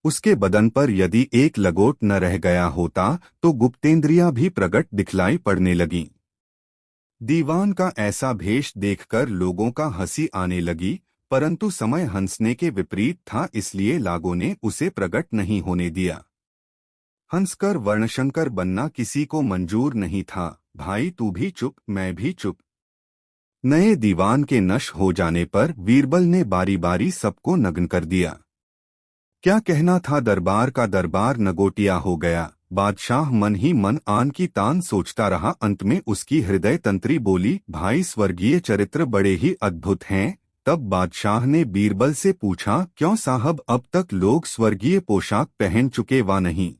उसके बदन पर यदि एक लगोट न रह गया होता तो गुप्तेंद्रियां भी प्रकट दिखलाई पड़ने लगीं। दीवान का ऐसा भेष देखकर लोगों का हंसी आने लगी, परंतु समय हंसने के विपरीत था, इसलिए लोगों ने उसे प्रकट नहीं होने दिया। हंसकर वर्णशंकर बनना किसी को मंजूर नहीं था। भाई तू भी चुप, मैं भी चुप। नए दीवान के नश हो जाने पर बीरबल ने बारी बारी सबको नग्न कर दिया। क्या कहना था, दरबार का दरबार नगोटिया हो गया। बादशाह मन ही मन आन की तान सोचता रहा। अंत में उसकी हृदय तंत्री बोली, भाई स्वर्गीय चरित्र बड़े ही अद्भुत हैं। तब बादशाह ने बीरबल से पूछा, क्यों साहब, अब तक लोग स्वर्गीय पोशाक पहन चुके वा नहीं?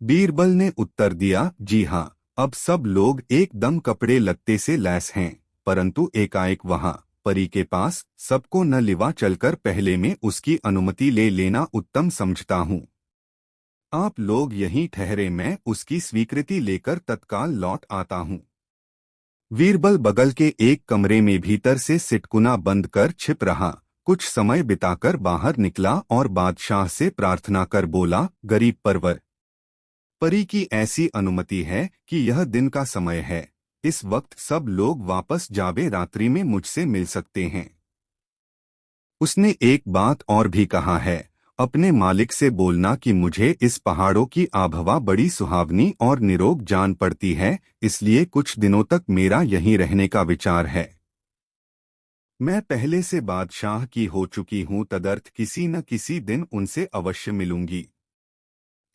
बीरबल ने उत्तर दिया, जी हाँ, अब सब लोग एकदम कपड़े लत्ते से लैस हैं, परंतु एकाएक वहाँ परी के पास सबको न लिवा चलकर पहले में उसकी अनुमति ले लेना उत्तम समझता हूँ। आप लोग यहीं ठहरे, मैं उसकी स्वीकृति लेकर तत्काल लौट आता हूँ। बीरबल बगल के एक कमरे में भीतर से सिटकुना बंद कर छिप रहा। कुछ समय बिताकर बाहर निकला और बादशाह से प्रार्थना कर बोला, गरीब परवर, परी की ऐसी अनुमति है कि यह दिन का समय है, इस वक्त सब लोग वापस जावे रात्रि में मुझसे मिल सकते हैं। उसने एक बात और भी कहा है, अपने मालिक से बोलना कि मुझे इस पहाड़ों की आबहवा बड़ी सुहावनी और निरोग जान पड़ती है, इसलिए कुछ दिनों तक मेरा यहीं रहने का विचार है। मैं पहले से बादशाह की हो चुकी हूँ, तदर्थ किसी न किसी दिन उनसे अवश्य मिलूंगी।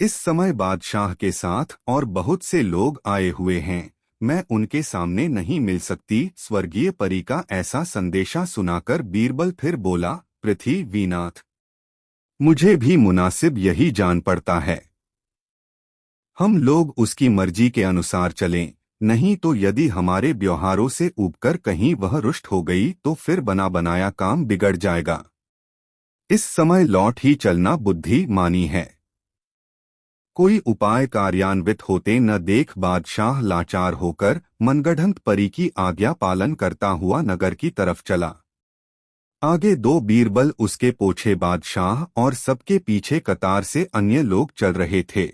इस समय बादशाह के साथ और बहुत से लोग आए हुए हैं, मैं उनके सामने नहीं मिल सकती। स्वर्गीय परी का ऐसा संदेशा सुनाकर बीरबल फिर बोला, पृथ्वीनाथ, मुझे भी मुनासिब यही जान पड़ता है। हम लोग उसकी मर्जी के अनुसार चलें, नहीं तो यदि हमारे व्यवहारों से ऊबकर कहीं वह रुष्ट हो गई तो फिर बना बनाया काम बिगड़ जाएगा। इस समय लौट ही चलना बुद्धि मानी है। कोई उपाय कार्यान्वित होते न देख बादशाह लाचार होकर मनगढ़ंत परी की आज्ञा पालन करता हुआ नगर की तरफ चला। आगे दो बीरबल, उसके पोछे बादशाह और सबके पीछे कतार से अन्य लोग चल रहे थे।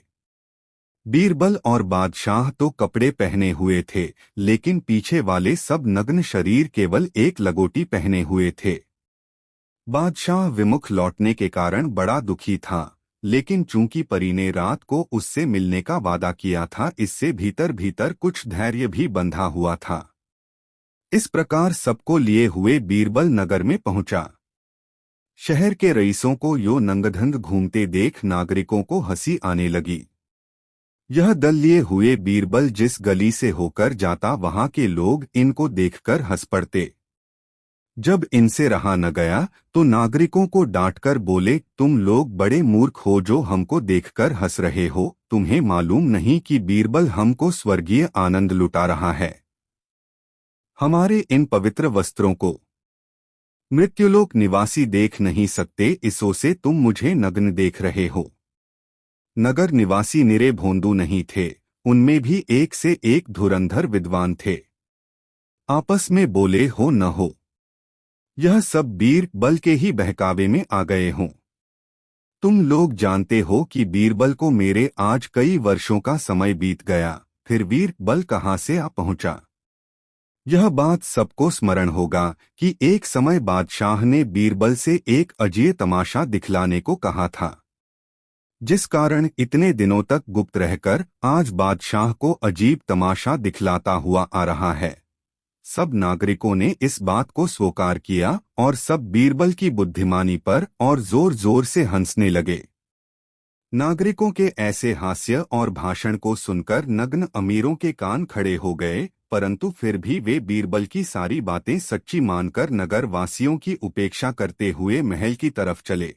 बीरबल और बादशाह तो कपड़े पहने हुए थे, लेकिन पीछे वाले सब नग्न शरीर केवल एक लगोटी पहने हुए थे। बादशाह विमुख लौटने के कारण बड़ा दुखी था, लेकिन चूंकि परी ने रात को उससे मिलने का वादा किया था, इससे भीतर भीतर कुछ धैर्य भी बंधा हुआ था। इस प्रकार सबको लिए हुए बीरबल नगर में पहुंचा। शहर के रईसों को यो नंगधंग घूमते देख नागरिकों को हंसी आने लगी। यह दल लिए हुए बीरबल जिस गली से होकर जाता, वहां के लोग इनको देखकर हंस पड़ते। जब इनसे रहा न गया तो नागरिकों को डांटकर बोले, तुम लोग बड़े मूर्ख हो जो हमको देखकर हंस रहे हो। तुम्हें मालूम नहीं कि बीरबल हमको स्वर्गीय आनंद लुटा रहा है। हमारे इन पवित्र वस्त्रों को मृत्युलोक निवासी देख नहीं सकते, इसो से तुम मुझे नग्न देख रहे हो। नगर निवासी निरे भोंदू नहीं थे, उनमें भी एक से एक धुरंधर विद्वान थे। आपस में बोले हो न हो, यह सब बीरबल के ही बहकावे में आ गए हों। तुम लोग जानते हो कि बीरबल को मेरे आज कई वर्षों का समय बीत गया, फिर बीरबल कहाँ से आ पहुंचा। यह बात सबको स्मरण होगा कि एक समय बादशाह ने बीरबल से एक अजीब तमाशा दिखलाने को कहा था, जिस कारण इतने दिनों तक गुप्त रहकर आज बादशाह को अजीब तमाशा दिखलाता हुआ आ रहा है। सब नागरिकों ने इस बात को स्वीकार किया और सब बीरबल की बुद्धिमानी पर और जोर जोर से हंसने लगे। नागरिकों के ऐसे हास्य और भाषण को सुनकर नग्न अमीरों के कान खड़े हो गए, परंतु फिर भी वे बीरबल की सारी बातें सच्ची मानकर नगर वासियों की उपेक्षा करते हुए महल की तरफ चले।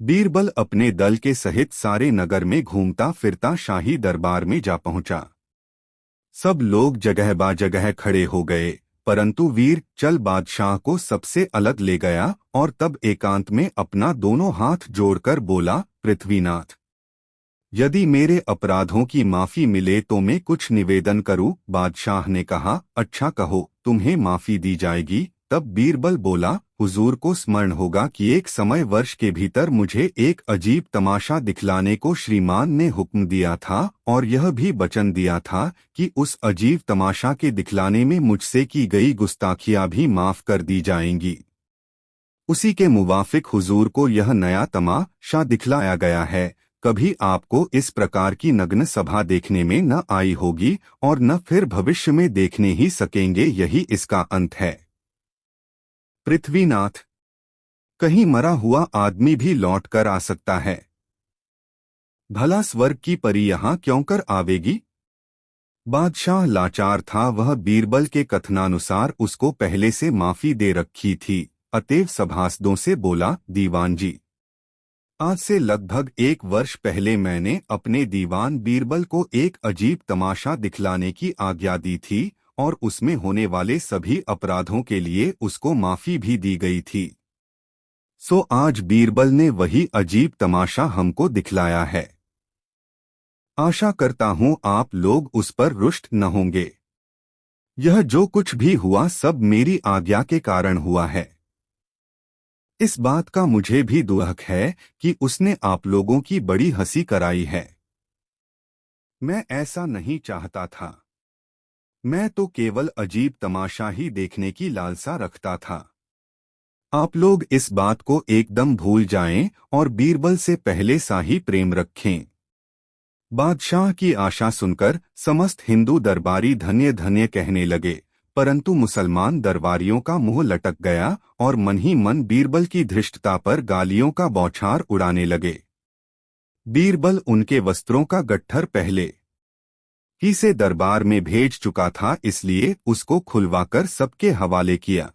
बीरबल अपने दल के सहित सारे नगर में घूमता फिरता शाही दरबार में जा पहुंचा। सब लोग जगह बा जगह खड़े हो गए, परंतु वीर चल बादशाह को सबसे अलग ले गया और तब एकांत में अपना दोनों हाथ जोड़कर बोला, पृथ्वीनाथ, यदि मेरे अपराधों की माफी मिले तो मैं कुछ निवेदन करूं। बादशाह ने कहा, अच्छा कहो, तुम्हें माफी दी जाएगी। तब बीरबल बोला, हुजूर को स्मरण होगा कि एक समय वर्ष के भीतर मुझे एक अजीब तमाशा दिखलाने को श्रीमान ने हुक्म दिया था और यह भी वचन दिया था कि उस अजीब तमाशा के दिखलाने में मुझसे की गई गुस्ताखियां भी माफ कर दी जाएंगी। उसी के मुवाफिक हुजूर को यह नया तमाशा दिखलाया गया है। कभी आपको इस प्रकार की नग्न सभा देखने में न आई होगी और न फिर भविष्य में देखने ही सकेंगे, यही इसका अंत है। पृथ्वीनाथ, कहीं मरा हुआ आदमी भी लौट कर आ सकता है। भला स्वर्ग की परी यहां क्यों कर आवेगी? बादशाह लाचार था, वह बीरबल के कथनानुसार उसको पहले से माफी दे रखी थी, अतएव सभासदों से बोला, दीवान जी, आज से लगभग 1 वर्ष पहले मैंने अपने दीवान बीरबल को एक अजीब तमाशा दिखलाने की आज्ञा दी थी और उसमें होने वाले सभी अपराधों के लिए उसको माफी भी दी गई थी। सो आज बीरबल ने वही अजीब तमाशा हमको दिखलाया है। आशा करता हूं आप लोग उस पर रुष्ट न होंगे। यह जो कुछ भी हुआ सब मेरी आज्ञा के कारण हुआ है। इस बात का मुझे भी दुख है कि उसने आप लोगों की बड़ी हंसी कराई है। मैं ऐसा नहीं चाहता था। मैं तो केवल अजीब तमाशा ही देखने की लालसा रखता था। आप लोग इस बात को एकदम भूल जाएं और बीरबल से पहले सा ही प्रेम रखें। बादशाह की आशा सुनकर समस्त हिंदू दरबारी धन्य धन्य कहने लगे, परंतु मुसलमान दरबारियों का मुंह लटक गया और मन ही मन बीरबल की धृष्टता पर गालियों का बौछार उड़ाने लगे। बीरबल उनके वस्त्रों का गट्ठर पहले ही से दरबार में भेज चुका था, इसलिए उसको खुलवाकर सबके हवाले किया।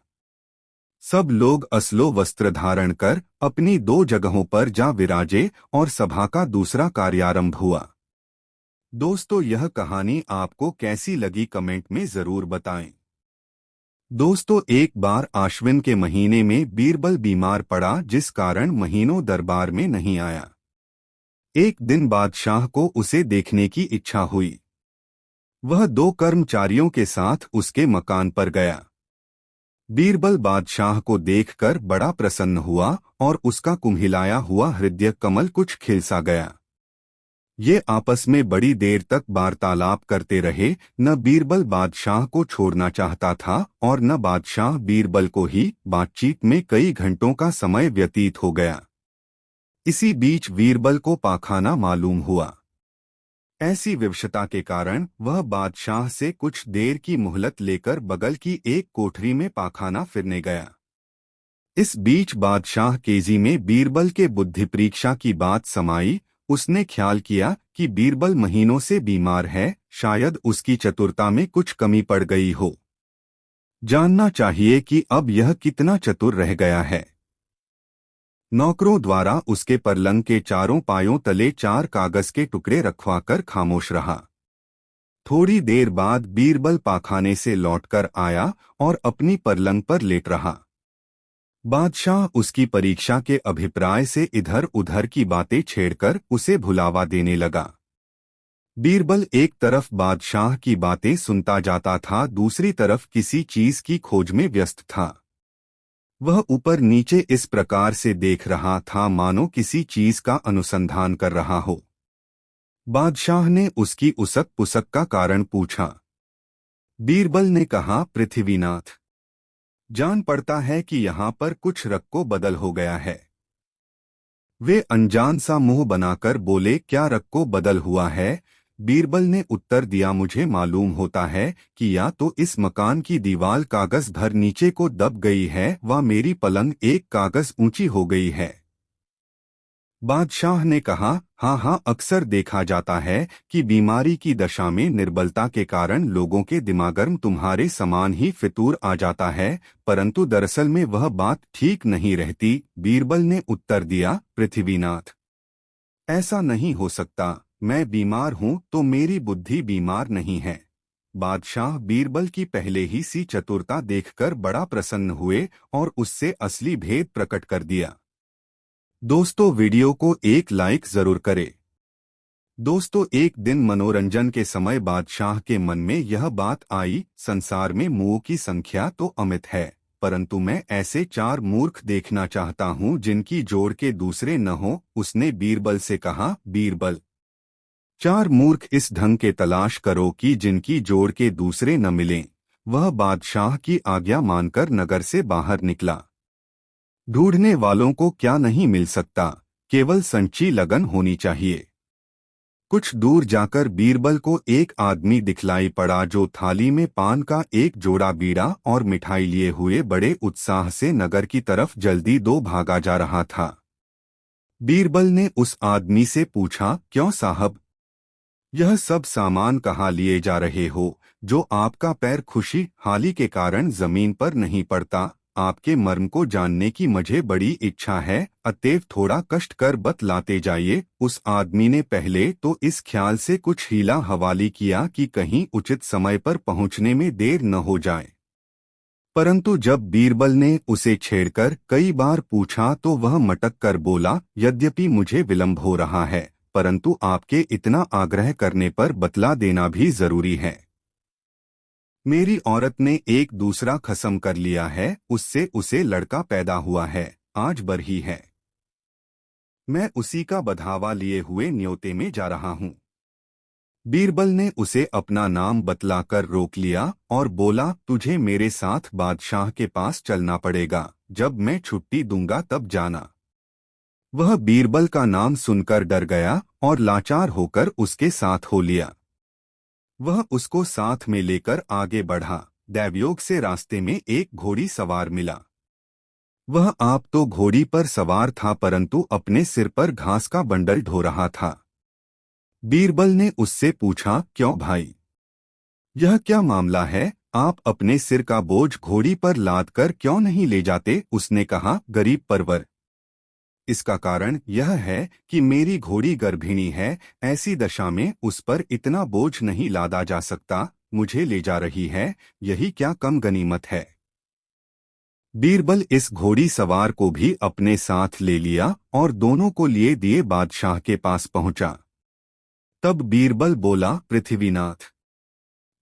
सब लोग असलो वस्त्र धारण कर अपनी 2 जगहों पर जा विराजे और सभा का दूसरा कार्यारंभ हुआ। दोस्तों, यह कहानी आपको कैसी लगी कमेंट में जरूर बताएं। दोस्तों, एक बार आश्विन के महीने में बीरबल बीमार पड़ा, जिस कारण महीनों दरबार में नहीं आया। एक दिन बादशाह को उसे देखने की इच्छा हुई। वह 2 कर्मचारियों के साथ उसके मकान पर गया। बीरबल बादशाह को देखकर बड़ा प्रसन्न हुआ और उसका कुम्हिलाया हुआ हृदय कमल कुछ खिल सा गया। ये आपस में बड़ी देर तक वार्तालाप करते रहे। न बीरबल बादशाह को छोड़ना चाहता था और न बादशाह बीरबल को ही। बातचीत में कई घंटों का समय व्यतीत हो गया। इसी बीच बीरबल को पाखाना मालूम हुआ। ऐसी विवशता के कारण वह बादशाह से कुछ देर की मोहलत लेकर बगल की एक कोठरी में पाखाना फिरने गया। इस बीच बादशाह केजी में बीरबल के बुद्धि परीक्षा की बात समाई। उसने ख्याल किया कि बीरबल महीनों से बीमार है, शायद उसकी चतुरता में कुछ कमी पड़ गई हो। जानना चाहिए कि अब यह कितना चतुर रह गया है। नौकरों द्वारा उसके पलंग के चारों पायों तले 4 कागज के टुकड़े रखवाकर खामोश रहा। थोड़ी देर बाद बीरबल पाखाने से लौटकर आया और अपनी पलंग पर लेट रहा। बादशाह उसकी परीक्षा के अभिप्राय से इधर उधर की बातें छेड़कर उसे भुलावा देने लगा। बीरबल एक तरफ बादशाह की बातें सुनता जाता था, दूसरी तरफ किसी चीज की खोज में व्यस्त था। वह ऊपर नीचे इस प्रकार से देख रहा था मानो किसी चीज का अनुसंधान कर रहा हो। बादशाह ने उसकी उसक पुसक का कारण पूछा। बीरबल ने कहा, पृथ्वीनाथ, जान पड़ता है कि यहाँ पर कुछ रक्को बदल हो गया है। वे अनजान सा मुंह बनाकर बोले, क्या रक्को बदल हुआ है? बीरबल ने उत्तर दिया, मुझे मालूम होता है कि या तो इस मकान की दीवार कागज भर नीचे को दब गई है व मेरी पलंग एक कागज ऊंची हो गई है। बादशाह ने कहा, हाँ हाँ, अक्सर देखा जाता है कि बीमारी की दशा में निर्बलता के कारण लोगों के दिमागर्म तुम्हारे समान ही फितूर आ जाता है, परंतु दरअसल में वह बात ठीक नहीं रहती। बीरबल ने उत्तर दिया, पृथ्वीनाथ, ऐसा नहीं हो सकता। मैं बीमार हूँ तो मेरी बुद्धि बीमार नहीं है। बादशाह बीरबल की पहले ही सी चतुरता देखकर बड़ा प्रसन्न हुए और उससे असली भेद प्रकट कर दिया। दोस्तों, वीडियो को एक लाइक जरूर करें। दोस्तों, एक दिन मनोरंजन के समय बादशाह के मन में यह बात आई, संसार में मुओं की संख्या तो अमित है, परंतु मैं ऐसे 4 मूर्ख देखना चाहता हूँ जिनकी जोड़ के दूसरे न हो। उसने बीरबल से कहा, बीरबल, 4 मूर्ख इस ढंग के तलाश करो कि जिनकी जोड़ के दूसरे न मिलें। वह बादशाह की आज्ञा मानकर नगर से बाहर निकला। ढूंढने वालों को क्या नहीं मिल सकता, केवल संची लगन होनी चाहिए। कुछ दूर जाकर बीरबल को एक आदमी दिखलाई पड़ा जो थाली में पान का एक जोड़ा बीड़ा और मिठाई लिए हुए बड़े उत्साह से नगर की तरफ जल्दी दो भागा जा रहा था। बीरबल ने उस आदमी से पूछा, क्यों साहब, यह सब सामान कहाँ लिए जा रहे हो जो आपका पैर खुशी हाली के कारण जमीन पर नहीं पड़ता? आपके मर्म को जानने की मुझे बड़ी इच्छा है, अतएव थोड़ा कष्ट कर बतलाते जाइए। उस आदमी ने पहले तो इस ख्याल से कुछ हीला हवाली किया कि कहीं उचित समय पर पहुंचने में देर न हो जाए, परंतु जब बीरबल ने उसे छेड़कर कई बार पूछा तो वह मटक कर बोला, यद्यपि मुझे विलंब हो रहा है, परंतु आपके इतना आग्रह करने पर बतला देना भी जरूरी है। मेरी औरत ने एक दूसरा खसम कर लिया है, उससे उसे लड़का पैदा हुआ है, आज बरही है। मैं उसी का बधावा लिए हुए न्योते में जा रहा हूँ। बीरबल ने उसे अपना नाम बतलाकर रोक लिया और बोला, तुझे मेरे साथ बादशाह के पास चलना पड़ेगा, जब मैं छुट्टी दूंगा तब जाना। वह बीरबल का नाम सुनकर डर गया और लाचार होकर उसके साथ हो लिया। वह उसको साथ में लेकर आगे बढ़ा। दैवयोग से रास्ते में एक घोड़ी सवार मिला। वह आप तो घोड़ी पर सवार था परंतु अपने सिर पर घास का बंडल ढो रहा था। बीरबल ने उससे पूछा, क्यों भाई, यह क्या मामला है? आप अपने सिर का बोझ घोड़ी पर लाद कर क्यों नहीं ले जाते? उसने कहा, गरीब परवर, इसका कारण यह है कि मेरी घोड़ी गर्भिणी है, ऐसी दशा में उस पर इतना बोझ नहीं लादा जा सकता, मुझे ले जा रही है, यही क्या कम गनीमत है। बीरबल इस घोड़ी सवार को भी अपने साथ ले लिया और दोनों को लिए दिए बादशाह के पास पहुंचा। तब बीरबल बोला, पृथ्वीनाथ,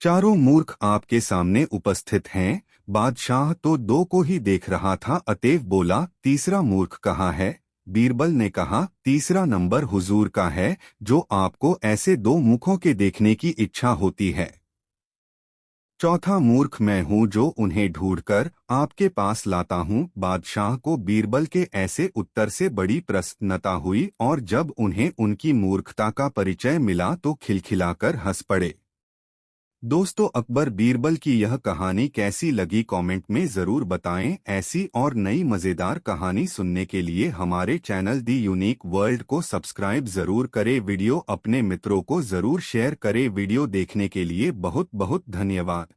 4 मूर्ख आपके सामने उपस्थित हैं। बादशाह तो 2 को ही देख रहा था, अतएव बोला, तीसरा मूर्ख कहाँ है? बीरबल ने कहा, तीसरा नंबर हुजूर का है, जो आपको ऐसे 2 मुखों के देखने की इच्छा होती है। चौथा मूर्ख मैं हूँ जो उन्हें ढूंढकर आपके पास लाता हूँ। बादशाह को बीरबल के ऐसे उत्तर से बड़ी प्रसन्नता हुई और जब उन्हें उनकी मूर्खता का परिचय मिला तो खिलखिलाकर हंस पड़े। दोस्तों, अकबर बीरबल की यह कहानी कैसी लगी कमेंट में ज़रूर बताएं। ऐसी और नई मज़ेदार कहानी सुनने के लिए हमारे चैनल दी यूनिक वर्ल्ड को सब्सक्राइब ज़रूर करें। वीडियो अपने मित्रों को ज़रूर शेयर करें। वीडियो देखने के लिए बहुत बहुत धन्यवाद।